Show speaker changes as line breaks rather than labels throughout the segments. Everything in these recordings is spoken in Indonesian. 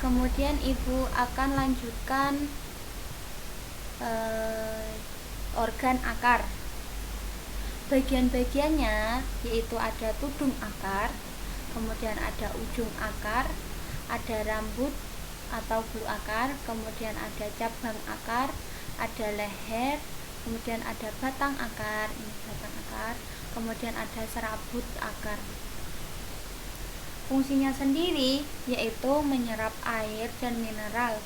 Kemudian ibu akan lanjutkan organ akar. Bagian-bagiannya yaitu ada tudung akar, kemudian ada ujung akar, ada rambut atau bulu akar, kemudian ada cabang akar, ada leher, kemudian ada batang akar, ini batang akar, kemudian ada serabut akar. Fungsinya sendiri yaitu menyerap air dan mineral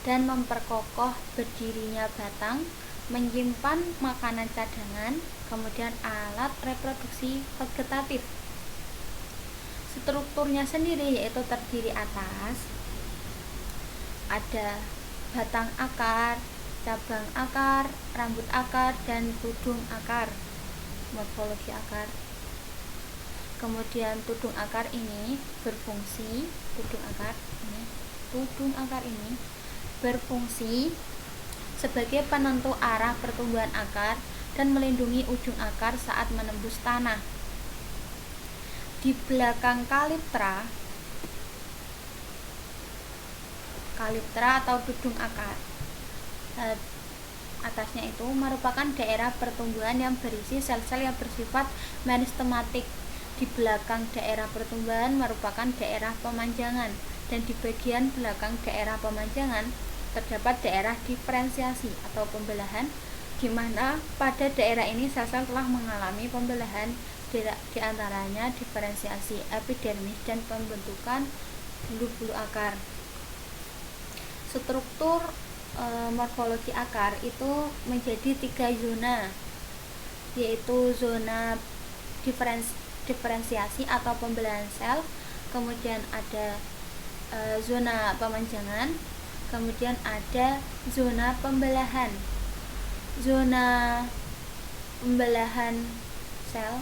dan memperkokoh berdirinya batang, menyimpan makanan cadangan, kemudian alat reproduksi vegetatif. Strukturnya sendiri yaitu terdiri atas ada batang akar, cabang akar, rambut akar, dan tudung akar. Morfologi akar. Kemudian tudung akar ini berfungsi, tudung akar ini berfungsi sebagai penentu arah pertumbuhan akar dan melindungi ujung akar saat menembus tanah. Di belakang kaliptra atau tudung akar, atasnya itu merupakan daerah pertumbuhan yang berisi sel-sel yang bersifat meristematik. Di belakang daerah pertumbuhan merupakan daerah pemanjangan, dan di bagian belakang daerah pemanjangan terdapat daerah diferensiasi atau pembelahan, di mana pada daerah ini sel-sel telah mengalami pembelahan, di antaranya diferensiasi epidermis dan pembentukan bulu-bulu akar. Struktur morfologi akar itu menjadi 3 zona, yaitu zona diferensiasi atau pembelahan sel, kemudian ada zona pemanjangan, kemudian ada zona pembelahan. Zona pembelahan sel,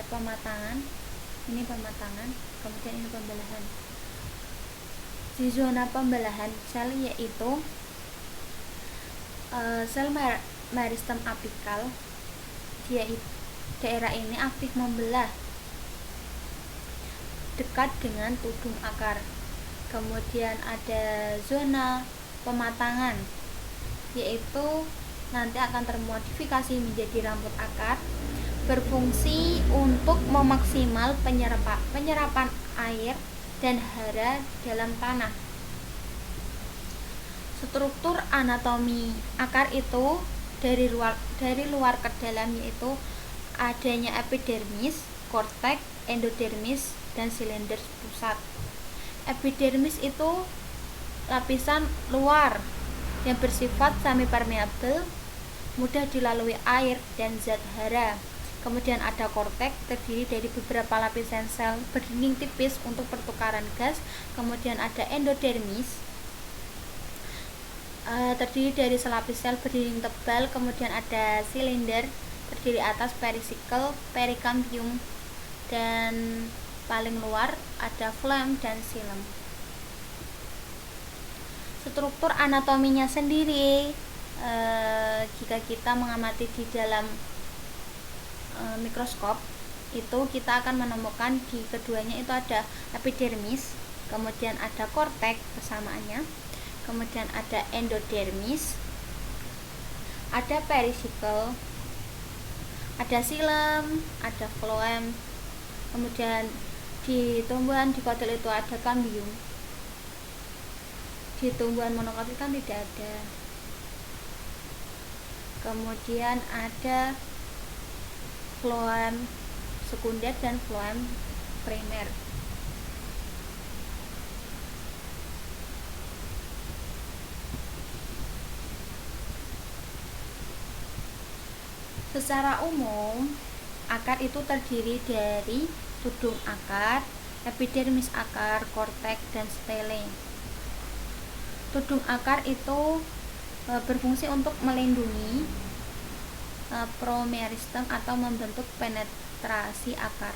pematangan, ini pematangan, kemudian ini pembelahan. Di zona pembelahan sel yaitu sel meristem apikal, daerah ini aktif membelah dekat dengan tudung akar. Kemudian ada zona pematangan, yaitu nanti akan termodifikasi menjadi rambut akar, berfungsi untuk memaksimal penyerapan air dan hara dalam tanah. Struktur anatomi akar itu dari luar ke dalam, yaitu adanya epidermis, korteks, endodermis, dan silinder pusat. Epidermis itu lapisan luar yang bersifat semi-permeabel, mudah dilalui air dan zat hara. Kemudian ada korteks, terdiri dari beberapa lapisan sel berdinding tipis untuk pertukaran gas. Kemudian ada endodermis, terdiri dari selapis sel berdinding tebal. Kemudian ada silinder, terdiri atas perisikkel, perikambium, dan paling luar ada phloem dan xilem. Struktur anatominya sendiri, jika kita mengamati di dalam mikroskop, itu kita akan menemukan di keduanya itu ada epidermis, kemudian ada korteks persamaannya, kemudian ada endodermis, ada perisikkel, ada xilem, ada phloem, kemudian di tumbuhan dikotil itu ada kambium. Di tumbuhan monokotil kan tidak ada. Kemudian ada phloem sekunder dan phloem primer. Secara umum, akar itu terdiri dari tudung akar, epidermis akar, korteks, dan stele. Tudung akar itu berfungsi untuk melindungi promeristem atau membentuk penetrasi akar.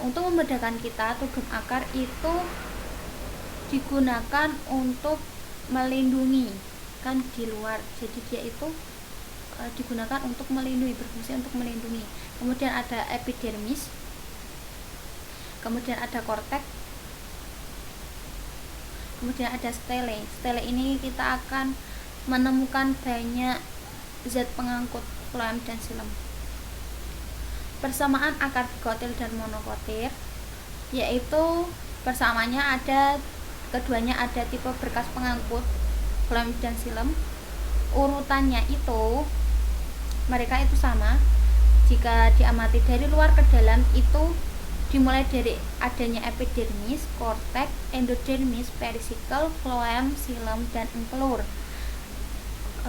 Untuk membedakan kita, tudung akar itu digunakan untuk melindungi, kan di luar, jadi dia itu digunakan untuk melindungi, berfungsi untuk melindungi. Kemudian ada epidermis. kemudian ada kortek, kemudian ada stele. Stele ini kita akan menemukan banyak zat pengangkut floem dan silem. Persamaan akar dikotil dan monokotil, yaitu persamaannya ada keduanya ada tipe berkas pengangkut floem dan silem. Urutannya itu mereka itu sama. Jika diamati dari luar ke dalam itu dimulai dari adanya epidermis, kortek, endodermis, perisikkel, floem, silem, dan empelur.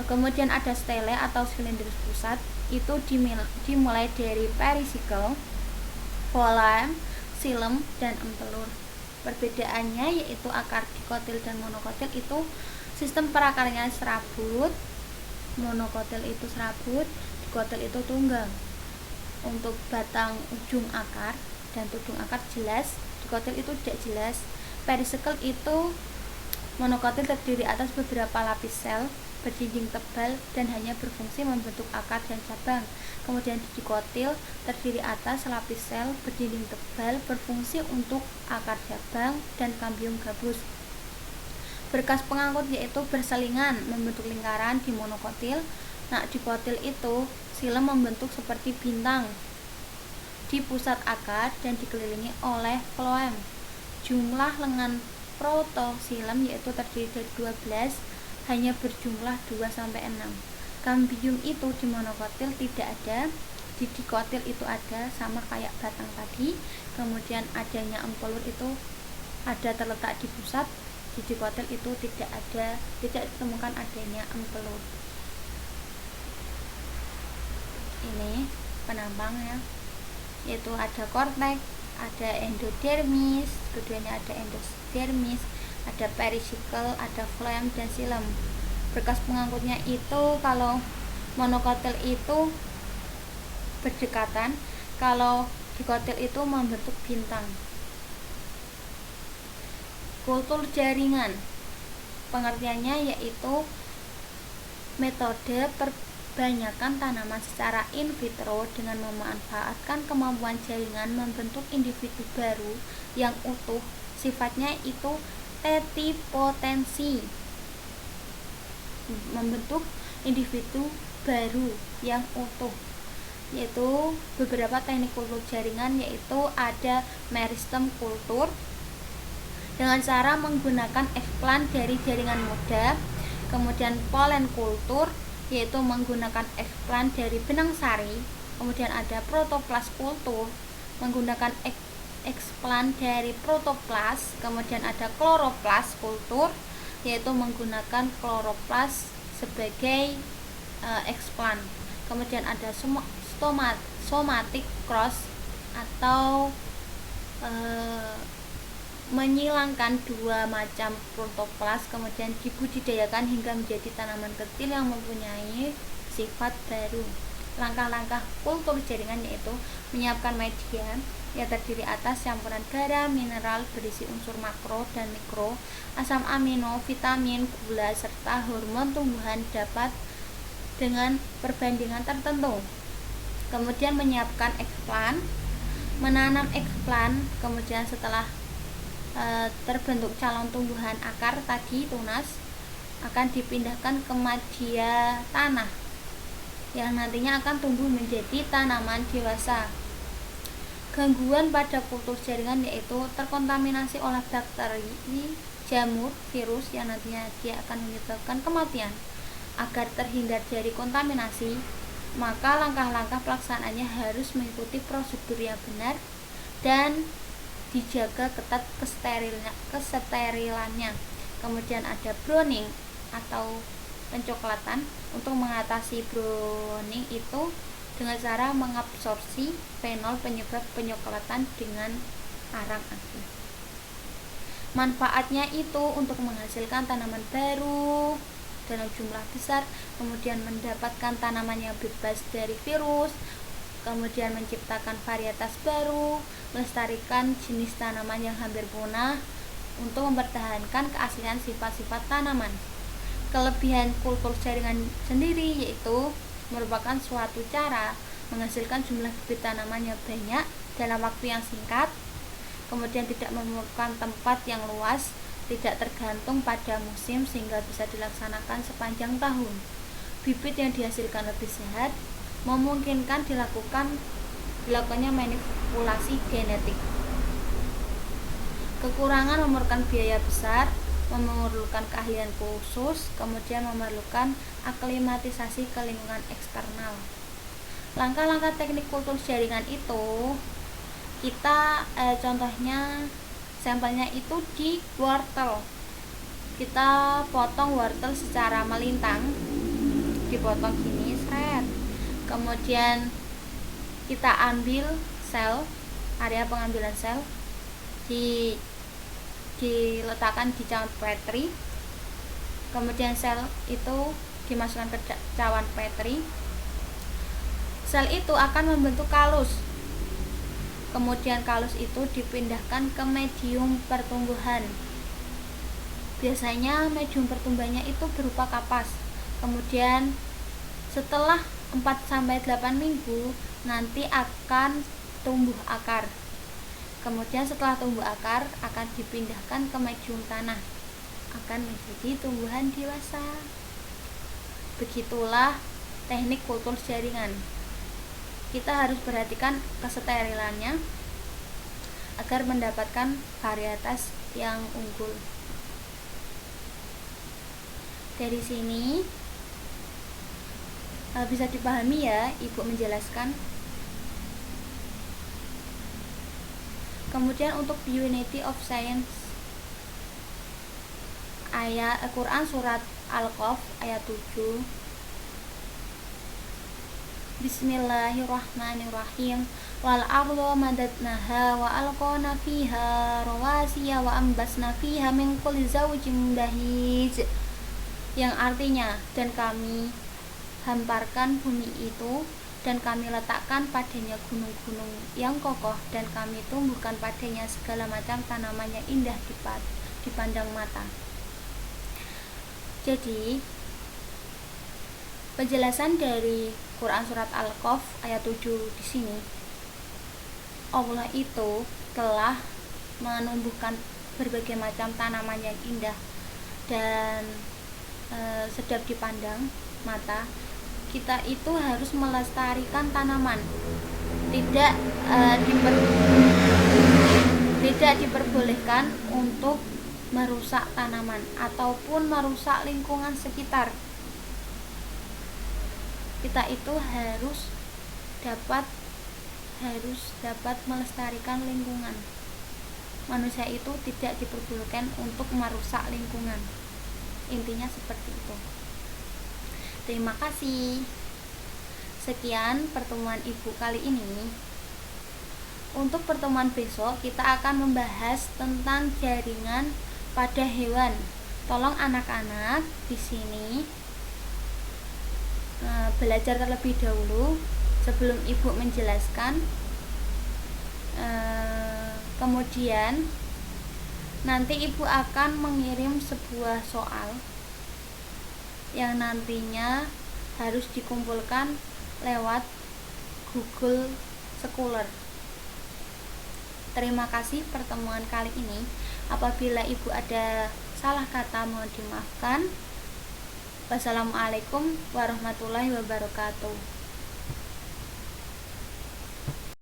Kemudian ada stele atau silinder pusat, itu dimulai dari perisikkel, floem, silem, dan empelur. Perbedaannya yaitu akar dikotil dan monokotil itu sistem perakarnya serabut, monokotil itu serabut, dikotil itu tunggang. Untuk batang ujung akar dan tudung akar jelas, dikotil itu tidak jelas. Perisikkel itu monokotil terdiri atas beberapa lapis sel berdinding tebal dan hanya berfungsi membentuk akar dan cabang. Kemudian dikotil terdiri atas lapis sel berdinding tebal berfungsi untuk akar cabang dan kambium gabus. Berkas pengangkut yaitu berselingan membentuk lingkaran di monokotil. Nah, dikotil itu silem membentuk seperti bintang di pusat akar dan dikelilingi oleh floem. Jumlah lengan protosilem yaitu terdiri dari 12, hanya berjumlah 2-6. Kambium itu di monokotil tidak ada, di dikotil itu ada, sama kayak batang tadi. Kemudian adanya empelur itu ada terletak di pusat, di dikotil itu tidak ada, tidak ditemukan adanya empelur. Ini penampangnya, yaitu ada kortek, ada endodermis, keduanya ada endodermis, ada perisikkel, ada floem dan silem. Berkas pengangkutnya itu kalau monokotil itu berdekatan, kalau dikotil itu membentuk bintang. Kultur jaringan, pengertiannya yaitu metode perbanyakan tanaman secara in vitro dengan memanfaatkan kemampuan jaringan membentuk individu baru yang utuh. Sifatnya itu tetipotensi, membentuk individu baru yang utuh. Yaitu beberapa teknik kultur jaringan, yaitu ada meristem kultur dengan cara menggunakan eksplan dari jaringan muda, kemudian polen kultur yaitu menggunakan eksplan dari benang sari, kemudian ada protoplas kultur menggunakan eksplan dari protoplas, kemudian ada kloroplas kultur yaitu menggunakan kloroplas sebagai eksplan, kemudian ada somatic cross atau menyilangkan dua macam protoplas kemudian dibudidayakan hingga menjadi tanaman kecil yang mempunyai sifat baru. Langkah-langkah kultur jaringan yaitu menyiapkan media yang terdiri atas campuran garam, mineral berisi unsur makro dan mikro, asam amino, vitamin, gula, serta hormon tumbuhan dapat dengan perbandingan tertentu. Kemudian menyiapkan eksplan, menanam eksplan, kemudian setelah terbentuk calon tumbuhan akar tadi tunas akan dipindahkan ke media tanah yang nantinya akan tumbuh menjadi tanaman dewasa. Gangguan pada kultur jaringan yaitu terkontaminasi oleh bakteri, jamur, virus yang nantinya dia akan menyebabkan kematian. Agar terhindar dari kontaminasi, maka langkah-langkah pelaksanaannya harus mengikuti prosedur yang benar dan dijaga ketat kesterilannya. Kemudian ada browning atau pencoklatan. Untuk mengatasi browning itu dengan cara mengabsorpsi fenol penyebab pencoklatan dengan arang aktif. Manfaatnya itu untuk menghasilkan tanaman baru dalam jumlah besar, kemudian mendapatkan tanaman yang bebas dari virus, kemudian menciptakan varietas baru, melestarikan jenis tanaman yang hampir punah untuk mempertahankan keaslian sifat-sifat tanaman. Kelebihan kultur jaringan sendiri yaitu merupakan suatu cara menghasilkan jumlah bibit tanaman yang banyak dalam waktu yang singkat, kemudian tidak memerlukan tempat yang luas, tidak tergantung pada musim sehingga bisa dilaksanakan sepanjang tahun. Bibit yang dihasilkan lebih sehat, memungkinkan dilakukannya manipulasi genetik. Kekurangan memerlukan biaya besar, memerlukan keahlian khusus, kemudian memerlukan aklimatisasi ke lingkungan eksternal. Langkah-langkah teknik kultur jaringan itu kita contohnya sampelnya itu di wortel. Kita potong wortel secara melintang, dipotong gini, seret. Kemudian kita ambil sel, area pengambilan sel, diletakkan di cawan Petri. Kemudian sel itu dimasukkan ke cawan Petri. Sel itu akan membentuk kalus. Kemudian kalus itu dipindahkan ke medium pertumbuhan. Biasanya medium pertumbuhannya itu berupa kapas. Kemudian setelah 4-8 minggu nanti akan tumbuh akar. Kemudian setelah tumbuh akar akan dipindahkan ke medium tanah, akan menjadi tumbuhan dewasa. Begitulah teknik kultur jaringan. Kita harus perhatikan kesterilannya agar mendapatkan varietas yang unggul. Dari sini bisa dipahami ya, Ibu menjelaskan. Kemudian untuk Unity of Science ayat Quran surat Al-Qaf ayat 7. Bismillahirrahmanirrahim. Wal ardu madadnaha wa alqana fiha rawasiya wa ambasna fiha min kulli zawjin bahij. Yang artinya, dan kami hamparkan bumi itu dan kami letakkan padanya gunung-gunung yang kokoh dan kami tumbuhkan padanya segala macam tanaman yang indah dipandang mata. Jadi penjelasan dari Quran surat Al-Qaf ayat 7 di sini, Allah itu telah menumbuhkan berbagai macam tanaman yang indah dan sedap dipandang mata. Kita itu harus melestarikan tanaman, tidak diperbolehkan untuk merusak tanaman ataupun merusak lingkungan sekitar. Kita itu harus dapat melestarikan lingkungan. Manusia itu tidak diperbolehkan untuk merusak lingkungan. Intinya seperti itu. Terima kasih. Sekian pertemuan Ibu kali ini. Untuk pertemuan besok kita akan membahas tentang jaringan pada hewan. Tolong anak-anak di sini belajar terlebih dahulu sebelum Ibu menjelaskan. Kemudian nanti Ibu akan mengirim sebuah soal yang nantinya harus dikumpulkan lewat Google Scholar. Terima kasih pertemuan kali ini. Apabila Ibu ada salah kata mohon dimaafkan. Wassalamualaikum warahmatullahi wabarakatuh.